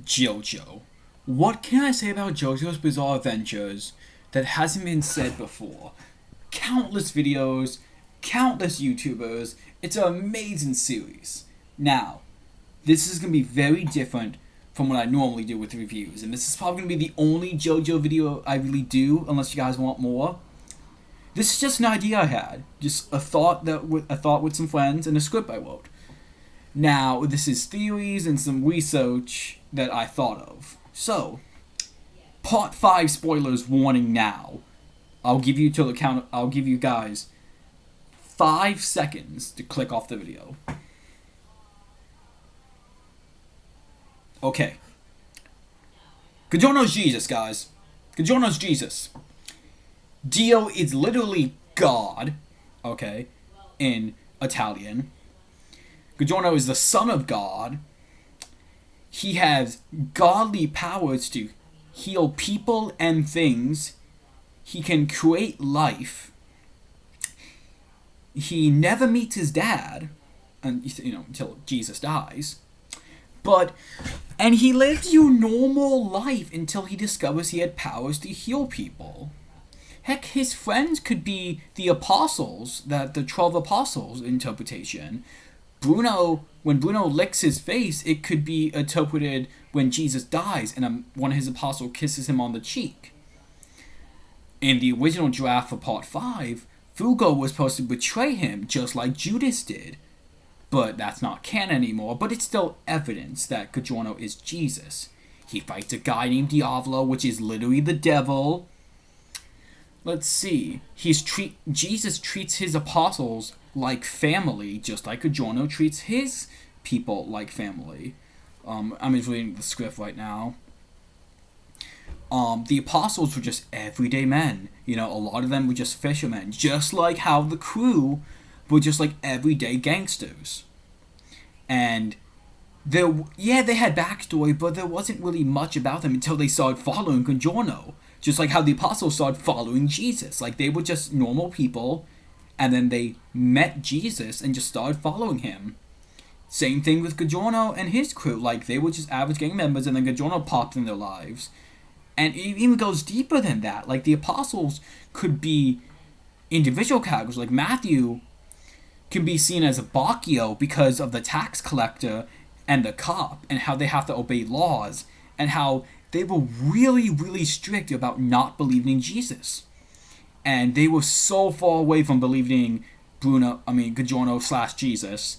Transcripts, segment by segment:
GioGio. What can I say about JoJo's Bizarre Adventures that hasn't been said before? Countless videos, countless YouTubers. It's an amazing series. Now, this is going to be very different from what I normally do with reviews, and this is probably going to be the only JoJo video I really do, unless you guys want more. This is just an idea I had, just a thought with some friends and a script I wrote. Now, this is theories and some research that I thought of. So, part 5 spoilers warning now. I'll give you guys 5 seconds to click off the video. Okay. GioJo's Jesus, guys. GioJo's Jesus. Dio is literally God, okay, in Italian. GioJo is the son of God. He has godly powers to heal people and things. He can create life. He never meets his dad, until Jesus dies. And he lives your normal life until he discovers he had powers to heal people. Heck, his friends could be the apostles, the 12 apostles interpretation. When Bruno licks his face, it could be interpreted when Jesus dies and one of his apostles kisses him on the cheek. In the original draft for part 5, Fugo was supposed to betray him just like Judas did. But that's not canon anymore, but it's still evidence that GioJo is Jesus. He fights a guy named Diavolo, which is literally the devil. Let's see. Jesus treats his apostles like family, just like GioJo treats his people like family. I'm just reading the script right now. The apostles were just everyday men. A lot of them were just fishermen, just like how the crew were just like everyday gangsters. And they had backstory, but there wasn't really much about them until they started following GioJo. Just like how the apostles started following Jesus. Like, they were just normal people, and then they met Jesus and just started following him. Same thing with GioJo and his crew. Like, they were just average gang members, and then GioJo popped in their lives. And it even goes deeper than that. Like, the apostles could be individual characters. Like, Matthew can be seen as a Bacchio because of the tax collector and the cop, and how they have to obey laws, and how they were really, really strict about not believing in Jesus. And they were so far away from believing GioJo / Jesus,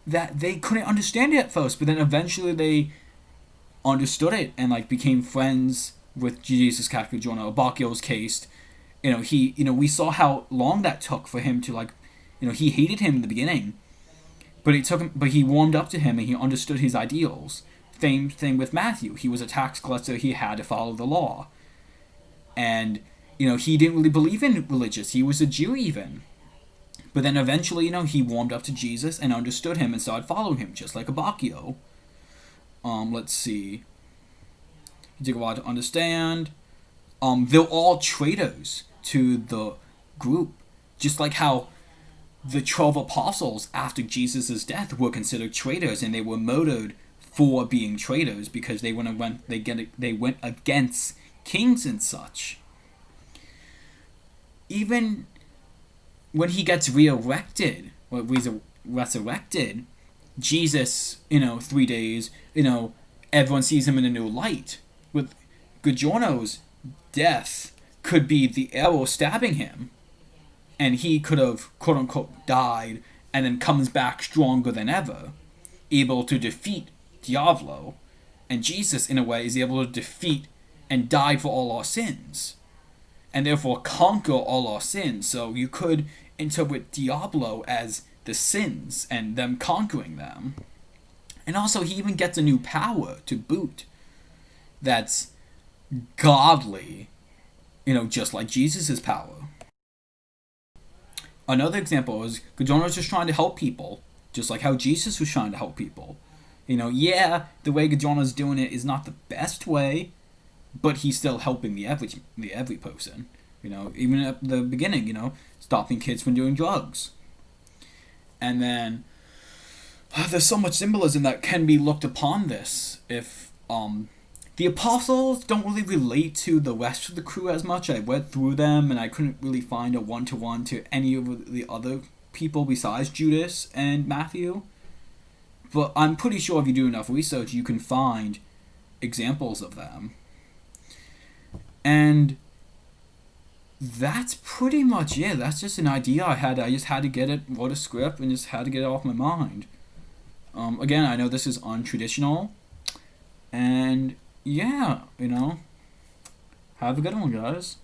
that they couldn't understand it at first, but then eventually they understood it and became friends with Jesus' character GioJo. Bacchio's case, we saw how long that took for him to he hated him in the beginning, but he warmed up to him and he understood his ideals. Same thing with Matthew. He was a tax collector. He had to follow the law. And, he didn't really believe in religious. He was a Jew even. But then eventually, he warmed up to Jesus and understood him and started following him, just like a Bacchio. Let's see. It took a while to understand. They're all traitors to the group. Just like how the 12 apostles after Jesus' death were considered traitors, and they were murdered for being traitors because they went against kings and such. Even when he gets resurrected, Jesus, 3 days, everyone sees him in a new light. With GioJo's death could be the arrow stabbing him, and he could have, quote-unquote, died, and then comes back stronger than ever, able to defeat Diavolo. And Jesus, in a way, is able to defeat and die for all our sins, and therefore conquer all our sins. So you could interpret Diavolo as the sins and them conquering them. And also, he even gets a new power to boot that's godly, just like Jesus' power. Another example is GioJo's just trying to help people, just like how Jesus was trying to help people. The way GioJo's doing it is not the best way, but he's still helping the every person. Even at the beginning, stopping kids from doing drugs. And then there's so much symbolism that can be looked upon this if The apostles don't really relate to the rest of the crew as much. I read through them and I couldn't really find a one-to-one to any of the other people besides Judas and Matthew. But I'm pretty sure if you do enough research, you can find examples of them. And that's pretty much it. That's just an idea I had. I just had to get it, wrote a script, and just had to get it off my mind. Again, I know this is untraditional. And yeah, have a good one, guys.